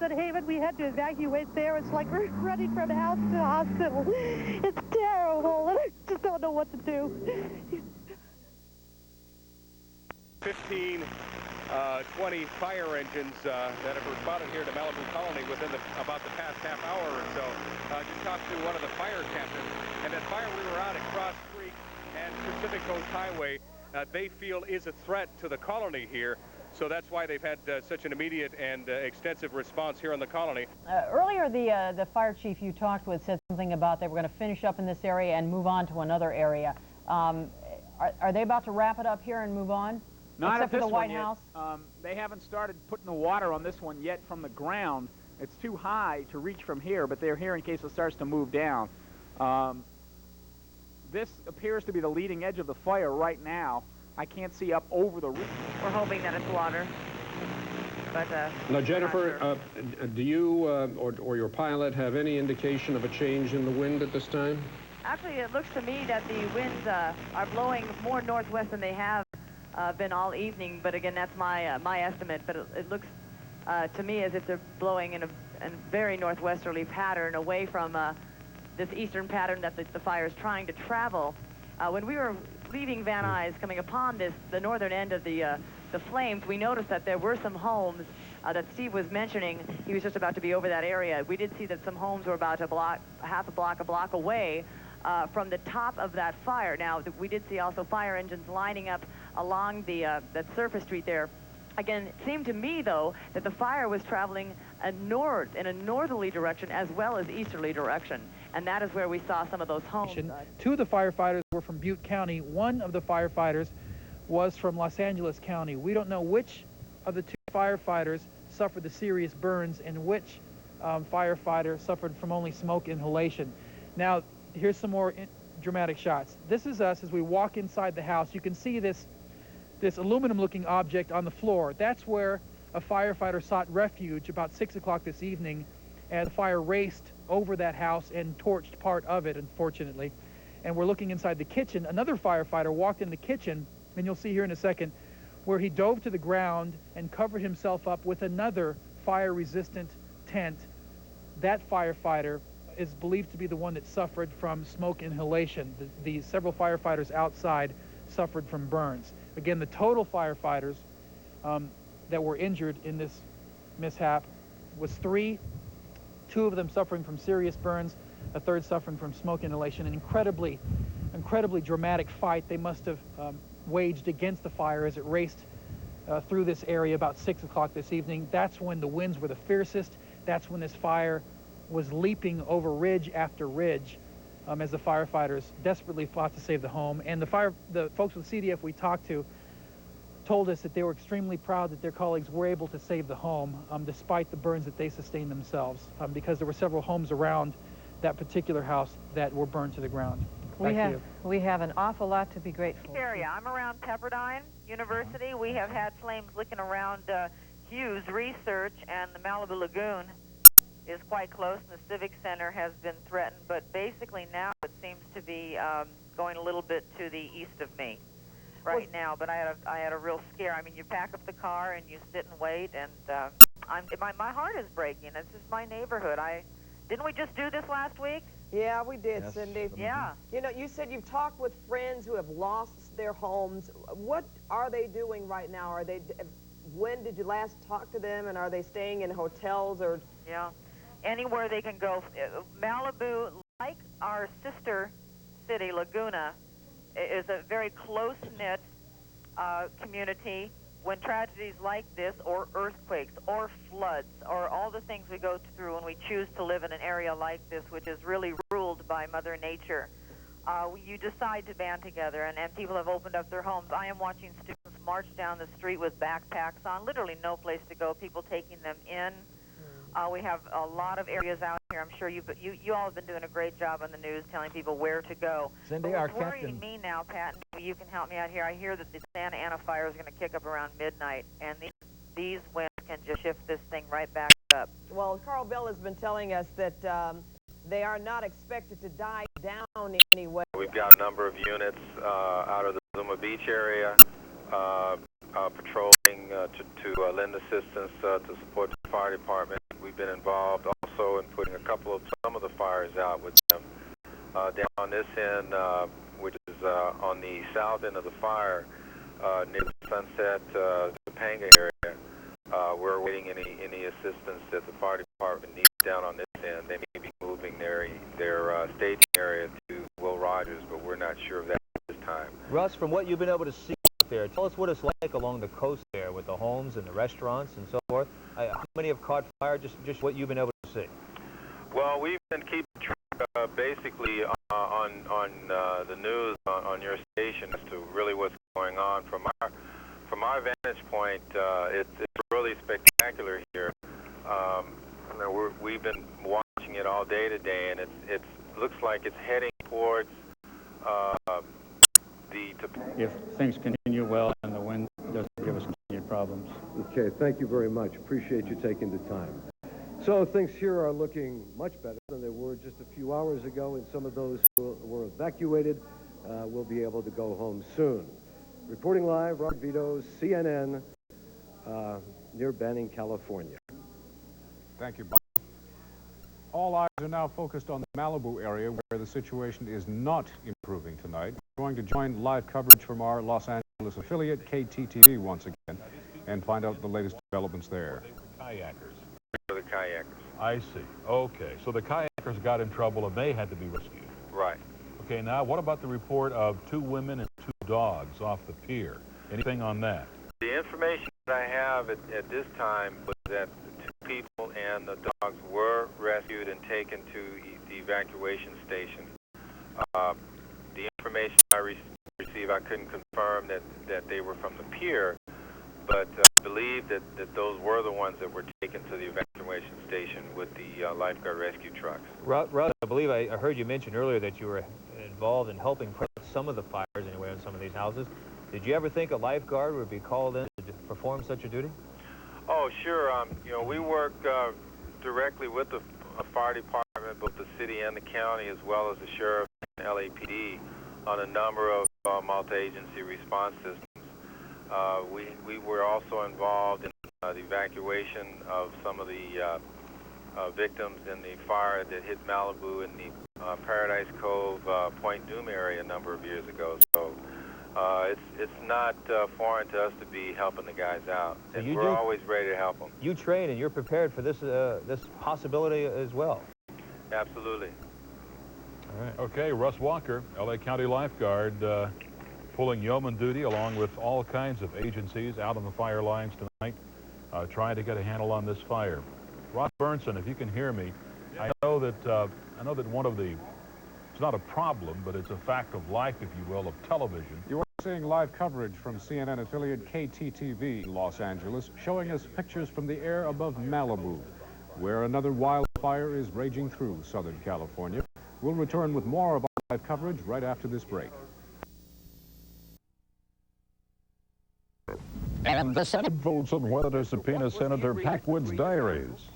Wood Haven. We had to evacuate there. It's like we're running from house to hospital. It's terrible. I just don't know what to do. 15, 20 fire engines that have responded here to Malibu Colony within about the past half hour or so. Just talked to one of the fire captains, and that fire we were out at Cross Creek and Pacific Coast Highway, they feel is a threat to the colony here. So that's why they've had such an immediate and extensive response here on the colony. Earlier, the fire chief you talked with said something about they were going to finish up in this area and move on to another area. Are they about to wrap it up here and move on? Not except at for this the White one House? yet. They haven't started putting the water on this one yet from the ground. It's too high to reach from here, but they're here in case it starts to move down. This appears to be the leading edge of the fire right now. I can't see up over the roof. We're hoping that it's water. But, now, Jennifer, sure. Do you or your pilot have any indication of a change in the wind at this time? Actually, it looks to me that the winds are blowing more northwest than they have been all evening. But again, that's my estimate. But it looks to me as if they're blowing in a very northwesterly pattern away from this eastern pattern that the fire is trying to travel. When we were leaving Van Nuys, coming upon the northern end of the flames, we noticed that there were some homes that Steve was mentioning. He was just about to be over that area. We did see that some homes were about a block away from the top of that fire. Now, we did see also fire engines lining up along that surface street there. Again, it seemed to me, though, that the fire was traveling north, in a northerly direction as well as easterly direction. And that is where we saw some of those homes. Two of the firefighters were from Butte County. One of the firefighters was from Los Angeles County. We don't know which of the two firefighters suffered the serious burns and which firefighter suffered from only smoke inhalation. Now, here's some more dramatic shots. This is us as we walk inside the house. You can see this aluminum-looking object on the floor. That's where a firefighter sought refuge about 6 o'clock this evening as the fire raced over that house and torched part of it, unfortunately. And we're looking inside the kitchen. Another firefighter walked in the kitchen, and you'll see here in a second, where he dove to the ground and covered himself up with another fire-resistant tent. That firefighter is believed to be the one that suffered from smoke inhalation. The several firefighters outside suffered from burns. Again, the total firefighters that were injured in this mishap was 3. 2 of them suffering from serious burns, a third suffering from smoke inhalation. An incredibly dramatic fight they must have waged against the fire as it raced through this area about 6 o'clock this evening. That's when the winds were the fiercest. That's when this fire was leaping over ridge after ridge as the firefighters desperately fought to save the home. And the folks with CDF we talked to told us that they were extremely proud that their colleagues were able to save the home despite the burns that they sustained themselves, because there were several homes around that particular house that were burned to the ground. We have an awful lot to be grateful for. Area. I'm around Pepperdine University. We have had flames licking around Hughes Research, and the Malibu Lagoon is quite close, and the Civic Center has been threatened. But basically now it seems to be going a little bit to the east of me right now. But I had a real scare. I mean, you pack up the car and you sit and wait, and my heart is breaking. It's just my neighborhood. Didn't we just do this last week? Yeah, we did, yes. Cindy. Yeah. You know, you said you've talked with friends who have lost their homes. What are they doing right now? When did you last talk to them, and are they staying in hotels or? Yeah, anywhere they can go. Malibu, like our sister city, Laguna, is a very close-knit community. When tragedies like this, or earthquakes, or floods, or all the things we go through when we choose to live in an area like this, which is really ruled by Mother Nature, you decide to band together, and people have opened up their homes. I am watching students march down the street with backpacks on, literally no place to go, people taking them in. We have a lot of areas out here. I'm sure you all have been doing a great job on the news telling people where to go. Cindy, what's worrying me now, Pat, and you can help me out here. I hear that the Santa Ana fire is going to kick up around midnight, and these winds can just shift this thing right back up. Well, Carl Bell has been telling us that they are not expected to die down anyway. We've got a number of units out of the Zuma Beach area patrolling to lend assistance to support the fire department. we've been involved also in putting some of the fires out with them. Down on this end, which is on the south end of the fire, near the Sunset Topanga area, we're awaiting any assistance that the fire department needs down on this end. They may be moving their staging area to Will Rogers, but we're not sure of that at this time. Russ, from what you've been able to see out there, tell us what it's like along the coast there with the homes and the restaurants and so forth. How many have caught fire? Just what you've been able to see. Well, we've been keeping track basically on the news on your station as to really what's going on. From our vantage point, it's really spectacular here. We've been watching it all day today, and it looks like it's heading towards if things continue well and the wind doesn't give us continued problems. Okay, thank you very much. Appreciate you taking the time. So things here are looking much better than they were just a few hours ago, and some of those who were evacuated will be able to go home soon. Reporting live, Robert Vito, CNN, near Banning, California. Thank you, Bob. All eyes are now focused on the Malibu area, where the situation is not improving tonight. We're going to join live coverage from our Los Angeles affiliate, KTTV, once again, and find out the latest developments there. Kayakers. For the kayakers. I see. Okay, so the kayakers got in trouble and they had to be rescued. Right. Okay, now what about the report of 2 women and 2 dogs off the pier? Anything on that? The information that I have at this time was that the 2 people and the dogs were rescued and taken to the evacuation station. The information I received, I couldn't confirm that they were from the pier, but I believe that those were the ones that were taken to the evacuation station with the lifeguard rescue trucks. Russ, I believe I heard you mention earlier that you were involved in helping put out some of the fires anyway in some of these houses. Did you ever think a lifeguard would be called in to perform such a duty? Oh, sure. You know, we work directly with the fire department, both the city and the county, as well as the sheriff and LAPD, on a number of multi-agency response systems. We were also involved in the evacuation of some of the victims in the fire that hit Malibu in the Paradise Cove, Point Doom area a number of years ago. So it's not foreign to us to be helping the guys out, and so we're always ready to help them. You train and you're prepared for this this possibility as well. Absolutely. All right. Okay, Russ Walker, LA County lifeguard, pulling yeoman duty along with all kinds of agencies out on the fire lines tonight, trying to get a handle on this fire. Ross Burnson, if you can hear me, I know that one of the, it's not a problem, but it's a fact of life, if you will, of television. You are seeing live coverage from CNN affiliate KTTV in Los Angeles, showing us pictures from the air above Malibu, where another wildfire is raging through Southern California. We'll return with more of our live coverage right after this break. And the Senate votes on whether to subpoena Senator Packwood's diaries.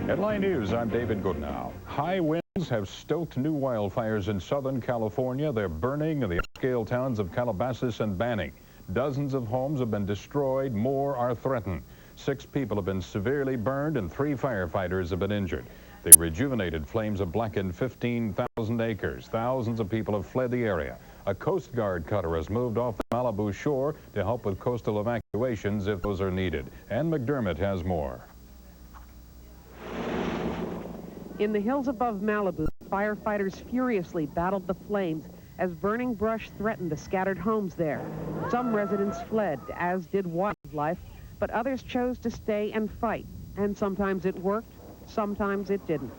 Headline News, I'm David Goodnow. High winds have stoked new wildfires in Southern California. They're burning in the upscale towns of Calabasas and Banning. Dozens of homes have been destroyed. More are threatened. 6 people have been severely burned and 3 firefighters have been injured. The rejuvenated flames have blackened 15,000 acres. Thousands of people have fled the area. A Coast Guard cutter has moved off the Malibu shore to help with coastal evacuations if those are needed. Ann McDermott has more. In the hills above Malibu, firefighters furiously battled the flames as burning brush threatened the scattered homes there. Some residents fled, as did wildlife, but others chose to stay and fight. And sometimes it worked, sometimes it didn't.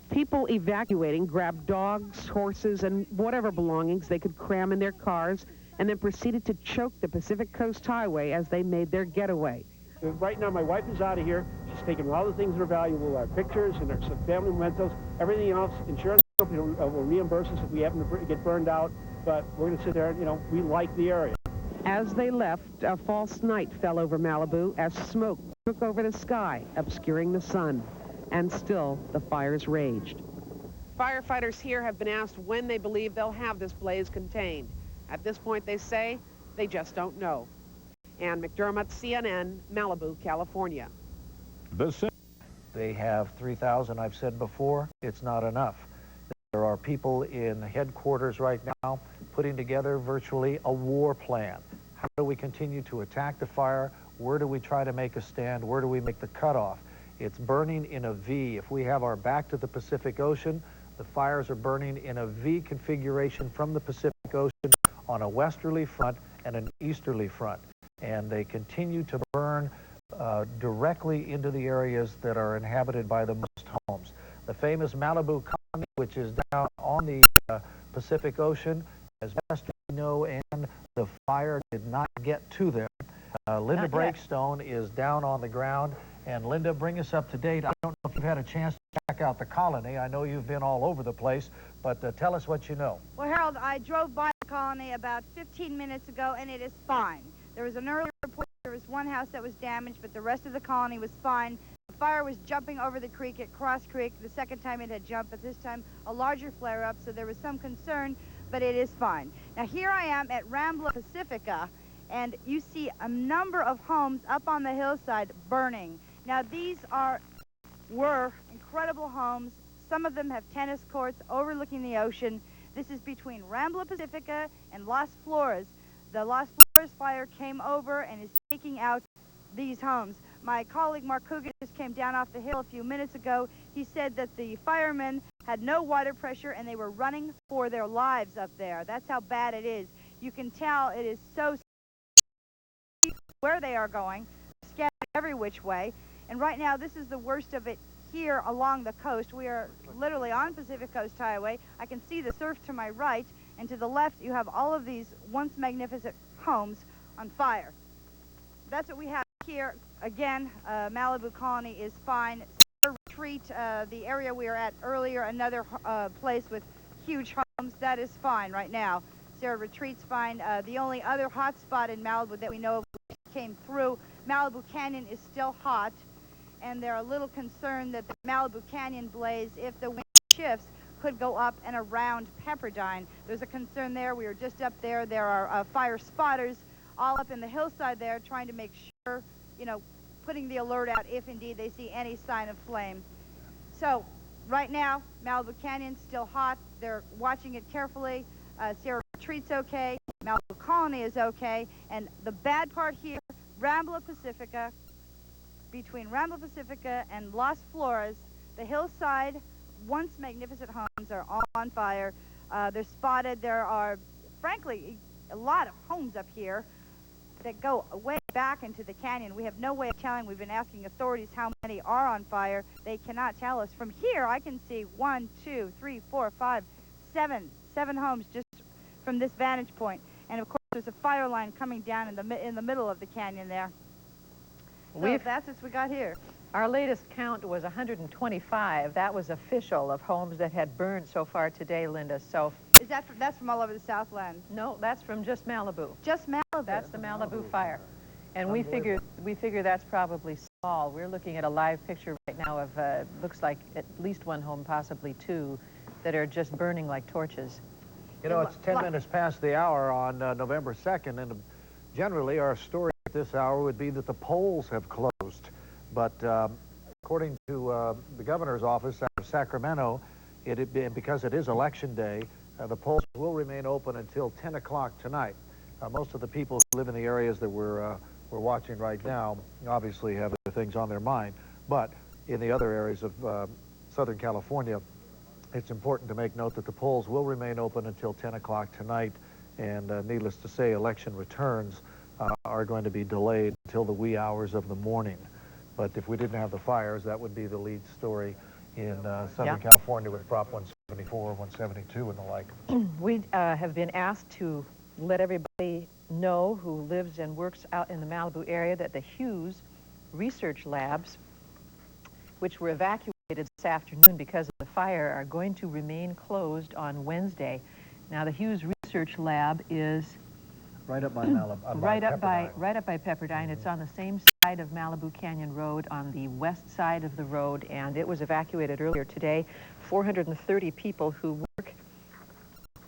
People evacuating grabbed dogs, horses, and whatever belongings they could cram in their cars, and then proceeded to choke the Pacific Coast Highway as they made their getaway. Right now, my wife is out of here. She's taking all the things that are valuable, our pictures and our family mementos, everything else. Insurance company will reimburse us if we happen to get burned out, but we're going to sit there and, you know, we like the area. As they left, a false night fell over Malibu as smoke took over the sky, obscuring the sun. And still, the fires raged. Firefighters here have been asked when they believe they'll have this blaze contained. At this point, they say they just don't know. Ann McDermott, CNN, Malibu, California. They have 3,000, I've said before. It's not enough. There are people in headquarters right now putting together virtually a war plan. How do we continue to attack the fire? Where do we try to make a stand? Where do we make the cutoff? It's burning in a V. If we have our back to the Pacific Ocean, the fires are burning in a V configuration from the Pacific Ocean on a westerly front and an easterly front. And they continue to burn directly into the areas that are inhabited by the most homes. The famous Malibu colony, which is down on the Pacific Ocean, as best we know, and the fire did not get to them. Linda Breakstone is down on the ground. And Linda, bring us up to date. I don't know if you've had a chance to check out the colony. I know you've been all over the place, but tell us what you know. Well, Harold, I drove by the colony about 15 minutes ago, and it is fine. There was an earlier report there was one house that was damaged, but the rest of the colony was fine. The fire was jumping over the creek at Cross Creek. The second time it had jumped, but this time a larger flare-up, so there was some concern, but it is fine. Now, here I am at Rambla Pacifica, and you see a number of homes up on the hillside burning. Now, these were incredible homes. Some of them have tennis courts overlooking the ocean. This is between Rambla Pacifica and Las Flores. The Las Flores fire came over and is taking out these homes. My colleague Mark Coogan just came down off the hill a few minutes ago. He said that the firemen had no water pressure and they were running for their lives up there. That's how bad it is. You can tell it is so where they are going, scattered every which way. And right now, this is the worst of it here along the coast. We are literally on Pacific Coast Highway. I can see the surf to my right, and to the left, you have all of these once magnificent homes on fire. That's what we have here. Again, Malibu Colony is fine. Sierra Retreat, the area we were at earlier, another place with huge homes, that is fine right now. Sierra Retreat's fine. The only other hot spot in Malibu that we know of came through, Malibu Canyon is still hot. And they're a little concerned that the Malibu Canyon blaze, if the wind shifts, could go up and around Pepperdine. There's a concern there. We were just up there. There are fire spotters all up in the hillside there trying to make sure, you know, putting the alert out if indeed they see any sign of flame. So right now, Malibu Canyon's still hot. They're watching it carefully. Sierra Retreat's okay. Malibu Colony is okay. And the bad part here, Rambla Pacifica, between Rambla Pacifica and Las Flores, the hillside, once magnificent homes are all on fire. They're spotted. There are, frankly, a lot of homes up here that go way back into the canyon. We have no way of telling. We've been asking authorities how many are on fire. They cannot tell us. From here, I can see 1, 2, 3, 4, 5, 7 homes just from this vantage point. And of course, there's a fire line coming down in the middle of the canyon there. So that's what we got here. Our latest count was 125. That was official of homes that had burned so far today, Linda. So is that that's from all over the Southland? No, that's from just Malibu. Just Malibu. That's the Malibu fire. And we figure that's probably small. We're looking at a live picture right now of looks like at least one home, possibly two, that are just burning like torches. You know, it's 10 minutes past the hour on November 2nd, and generally our story at this hour would be that the polls have closed. But according to the governor's office out of Sacramento, because it is election day, the polls will remain open until 10 o'clock tonight. Most of the people who live in the areas that we're watching right now obviously have other things on their mind. But in the other areas of Southern California, it's important to make note that the polls will remain open until 10 o'clock tonight. And needless to say, election returns are going to be delayed until the wee hours of the morning. But if we didn't have the fires, that would be the lead story in Southern California with Prop 174, 172, and the like. We have been asked to let everybody know who lives and works out in the Malibu area that the Hughes research labs, which were evacuated this afternoon because of the fire, are going to remain closed on Wednesday. Now, the Hughes research lab is Right up by Malibu. Right up by Pepperdine. It's on the same side of Malibu Canyon Road, on the west side of the road, and it was evacuated earlier today. 430 people who work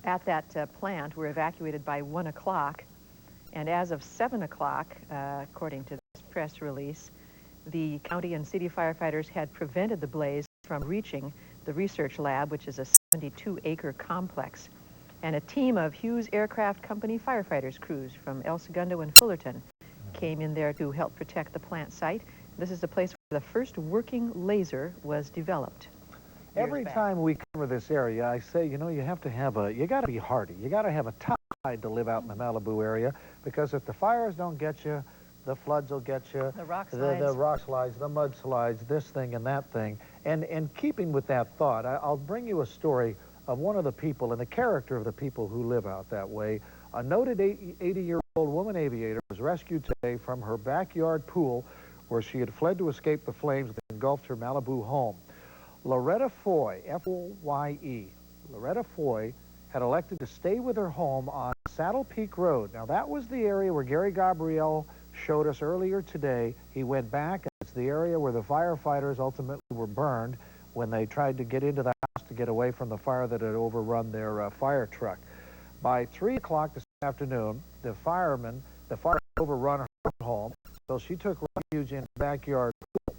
at that plant were evacuated by 1 o'clock, and as of 7 o'clock, according to this press release, the county and city firefighters had prevented the blaze from reaching the research lab, which is a 72-acre complex. And a team of Hughes Aircraft Company firefighters crews from El Segundo and Fullerton came in there to help protect the plant site. This is the place where the first working laser was developed. Every time we cover this area, I say, you know, you have to have you got to be hardy. You got to have a tough hide to live out in the Malibu area, because if the fires don't get you, the floods will get you. The rock slides. The rock slides, the mud slides, this thing and that thing. And keeping with that thought, I'll bring you a story of one of the people and the character of the people who live out that way. A noted 80-year-old woman aviator was rescued today from her backyard pool where she had fled to escape the flames that engulfed her Malibu home. Loretta Foy, F-O-Y-E, Loretta Foy had elected to stay with her home on Saddle Peak Road. Now, that was the area where Gary Gabriel showed us earlier today. He went back, and it's the area where the firefighters ultimately were burned when they tried to get into the house to get away from the fire that had overrun their fire truck. By 3 o'clock this afternoon, the fire had overrun her home, so she took refuge in the backyard pool.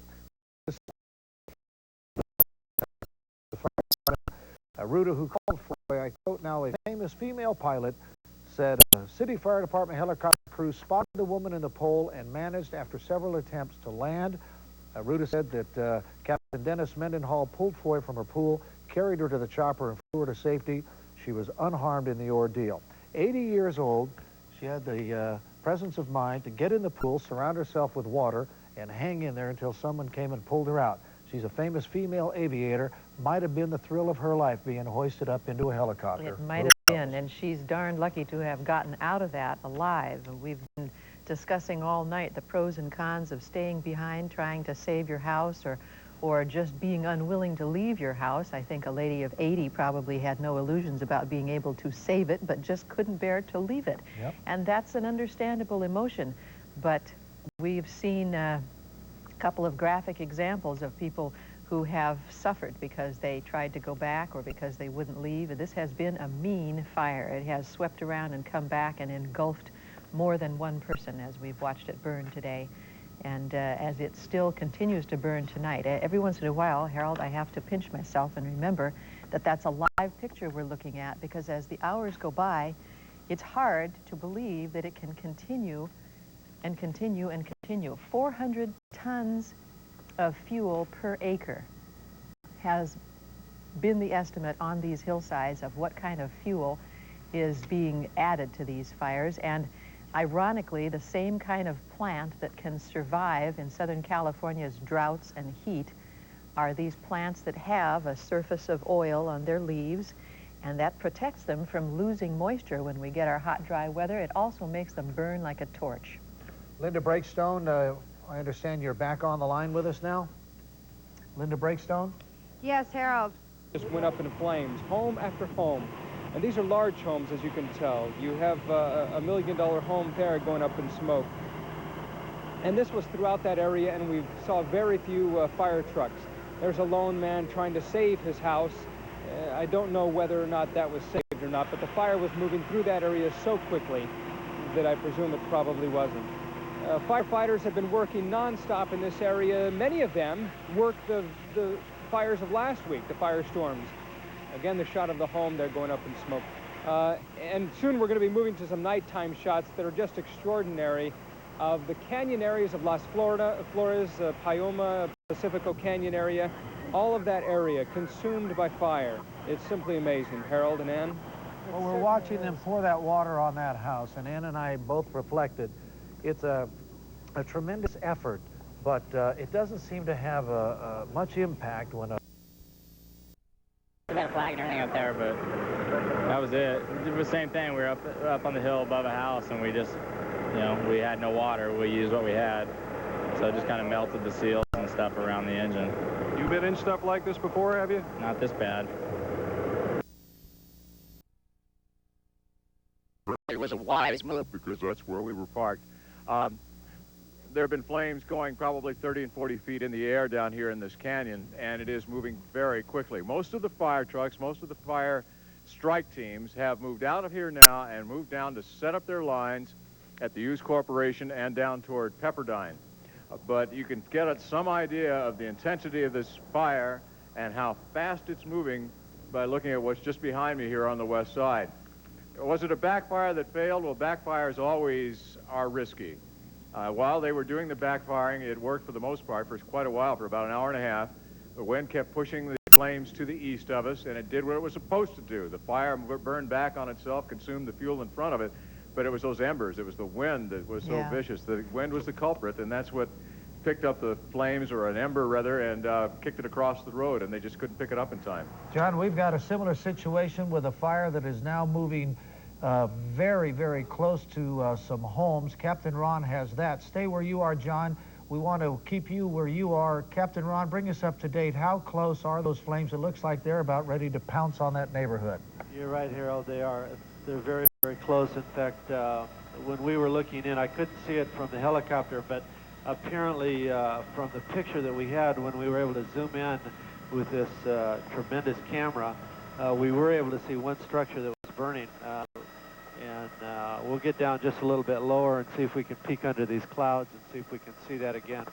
Ruta, who called Foy, I quote now, a famous female pilot, said a city fire department helicopter crew spotted the woman in the pole and managed, after several attempts, to land. Ruta said that Captain Dennis Mendenhall pulled Foy from her pool, carried her to the chopper, and flew her to safety. She was unharmed in the ordeal. 80 years old, she had the presence of mind to get in the pool, surround herself with water, and hang in there until someone came and pulled her out. She's a famous female aviator. Might have been the thrill of her life being hoisted up into a helicopter. It might have been, and she's darn lucky to have gotten out of that alive. We've been discussing all night the pros and cons of staying behind, trying to save your house, or just being unwilling to leave your house. I think a lady of 80 probably had no illusions about being able to save it, but just couldn't bear to leave it. Yep. And that's an understandable emotion. But we've seen a couple of graphic examples of people who have suffered because they tried to go back or because they wouldn't leave. This has been a mean fire. It has swept around and come back and engulfed more than one person as we've watched it burn today. And as it still continues to burn tonight. Every once in a while, Harold, I have to pinch myself and remember that that's a live picture we're looking at, because as the hours go by, it's hard to believe that it can continue and continue and continue. 400 tons of fuel per acre has been the estimate on these hillsides of what kind of fuel is being added to these fires. And ironically, the same kind of plant that can survive in Southern California's droughts and heat are these plants that have a surface of oil on their leaves, and that protects them from losing moisture when we get our hot, dry weather. It also makes them burn like a torch. Linda Breakstone, I understand you're back on the line with us now. Linda Breakstone? Yes, Harold. Just went up in flames, home after home. And these are large homes, as you can tell. You have a $1 million home there going up in smoke. And this was throughout that area, and we saw very few fire trucks. There's a lone man trying to save his house. I don't know whether or not that was saved or not, but the fire was moving through that area so quickly that I presume it probably wasn't. Firefighters have been working nonstop in this area. Many of them worked the fires of last week, the firestorms. Again, the shot of the home there going up in smoke. And soon we're going to be moving to some nighttime shots that are just extraordinary of the canyon areas of Las Flores, Pioma, Pacifico Canyon area. All of that area consumed by fire. It's simply amazing. Harold and Ann? Well, we're watching them pour that water on that house, and Ann and I both reflected. It's a tremendous effort, but it doesn't seem to have much impact when a... We had a flag and everything up there, but that was it. It was the same thing. We were up on the hill above a house, and we just, you know, we had no water. We used what we had, so it just kind of melted the seals and stuff around the engine. You've been in stuff like this before, have you? Not this bad. was a wise move because that's where we were parked. There have been flames going probably 30 and 40 feet in the air down here in this canyon, and it is moving very quickly. Most of the fire trucks, most of the fire strike teams have moved out of here now and moved down to set up their lines at the Hughes Corporation and down toward Pepperdine. But you can get some idea of the intensity of this fire and how fast it's moving by looking at what's just behind me here on the west side. Was it a backfire that failed? Well, backfires always are risky. While they were doing the backfiring, it worked for the most part for quite a while, for about an hour and a half. The wind kept pushing the flames to the east of us, and it did what it was supposed to do. The fire burned back on itself, consumed the fuel in front of it, but it was those embers. It was the wind that was so vicious. The wind was the culprit, and that's what picked up the flames, or an ember rather, and kicked it across the road, and they just couldn't pick it up in time. John, we've got a similar situation with a fire that is now moving very, very close to some homes. Captain Ron has that. Stay where you are, John. We want to keep you where you are. Captain Ron, bring us up to date. How close are those flames? It looks like they're about ready to pounce on that neighborhood. You're right, Harold. They are. They're very, very close. In fact, when we were looking in, I couldn't see it from the helicopter, but apparently from the picture that we had when we were able to zoom in with this tremendous camera, we were able to see one structure that was burning. And we'll get down just a little bit lower and see if we can peek under these clouds and see if we can see that again.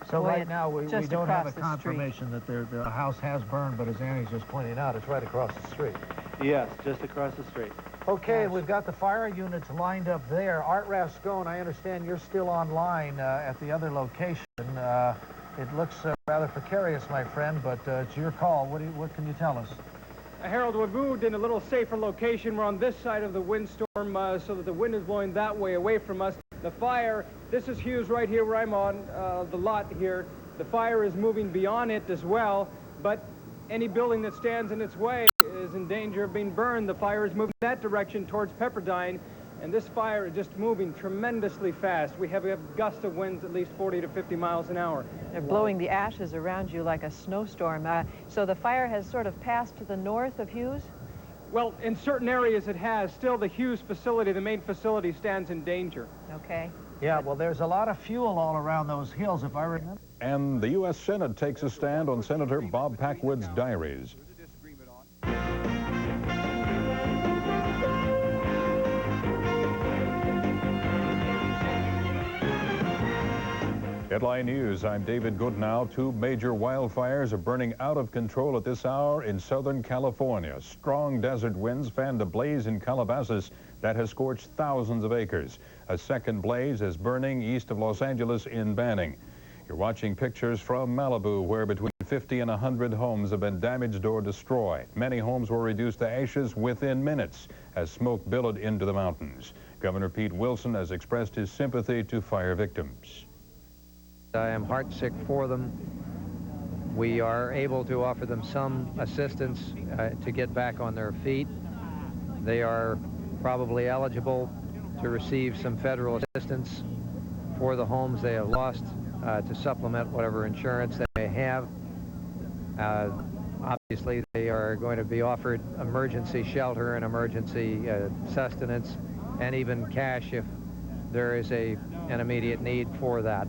So right now we don't have a confirmation that the house has burned, but as Annie's just pointing out, it's right across the street. Yes, just across the street. Okay, we've got the fire units lined up there. Art Rascone, I understand you're still online at the other location. It looks rather precarious, my friend, but it's your call. What can you tell us? Harold, we've moved in a little safer location. We're on this side of the windstorm so that the wind is blowing that way away from us. The fire, this is Hughes right here where I'm on the lot here. The fire is moving beyond it as well, but any building that stands in its way is in danger of being burned. The fire is moving that direction towards Pepperdine, and this fire is just moving tremendously fast. We have gusts of winds at least 40 to 50 miles an hour. They're blowing the ashes around you like a snowstorm. So the fire has sort of passed to the north of Hughes? Well, in certain areas it has. Still, the Hughes facility, the main facility, stands in danger. Okay. Yeah, well, there's a lot of fuel all around those hills, if I remember. And the U.S. Senate takes a stand on Senator Bob Packwood's diaries. Headline News, I'm David Goodnow. Two major wildfires are burning out of control at this hour in Southern California. Strong desert winds fanned a blaze in Calabasas that has scorched thousands of acres. A second blaze is burning east of Los Angeles in Banning. You're watching pictures from Malibu, where between 50 and 100 homes have been damaged or destroyed. Many homes were reduced to ashes within minutes as smoke billowed into the mountains. Governor Pete Wilson has expressed his sympathy to fire victims. I am heartsick for them. We are able to offer them some assistance to get back on their feet. They are probably eligible to receive some federal assistance for the homes they have lost to supplement whatever insurance they may have. Obviously, they are going to be offered emergency shelter and emergency sustenance and even cash if there is an immediate need for that.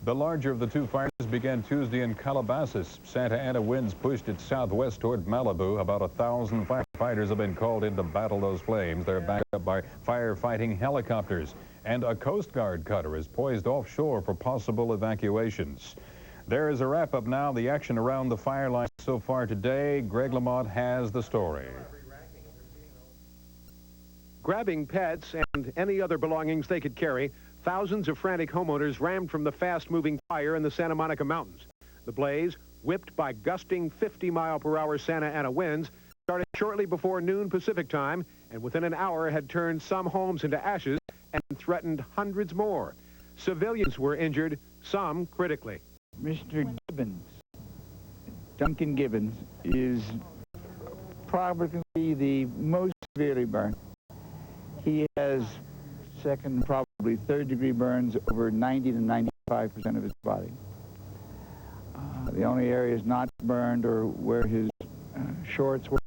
The larger of the two fires began Tuesday in Calabasas. Santa Ana winds pushed it southwest toward Malibu. About 1,000 firefighters have been called in to battle those flames. They're backed up by firefighting helicopters. And a Coast Guard cutter is poised offshore for possible evacuations. There is a wrap-up now. The action around the fire line so far today. Greg Lamont has the story. Grabbing pets and any other belongings they could carry, thousands of frantic homeowners rammed from the fast-moving fire in the Santa Monica Mountains. The blaze, whipped by gusting 50-mile-per-hour Santa Ana winds, started shortly before noon Pacific time, and within an hour had turned some homes into ashes and threatened hundreds more. Civilians were injured, some critically. Mr. Gibbons, Duncan Gibbons, is probably the most severely burned. He has second, probably third-degree burns over 90 to 95% of his body. The only areas not burned are where his shorts were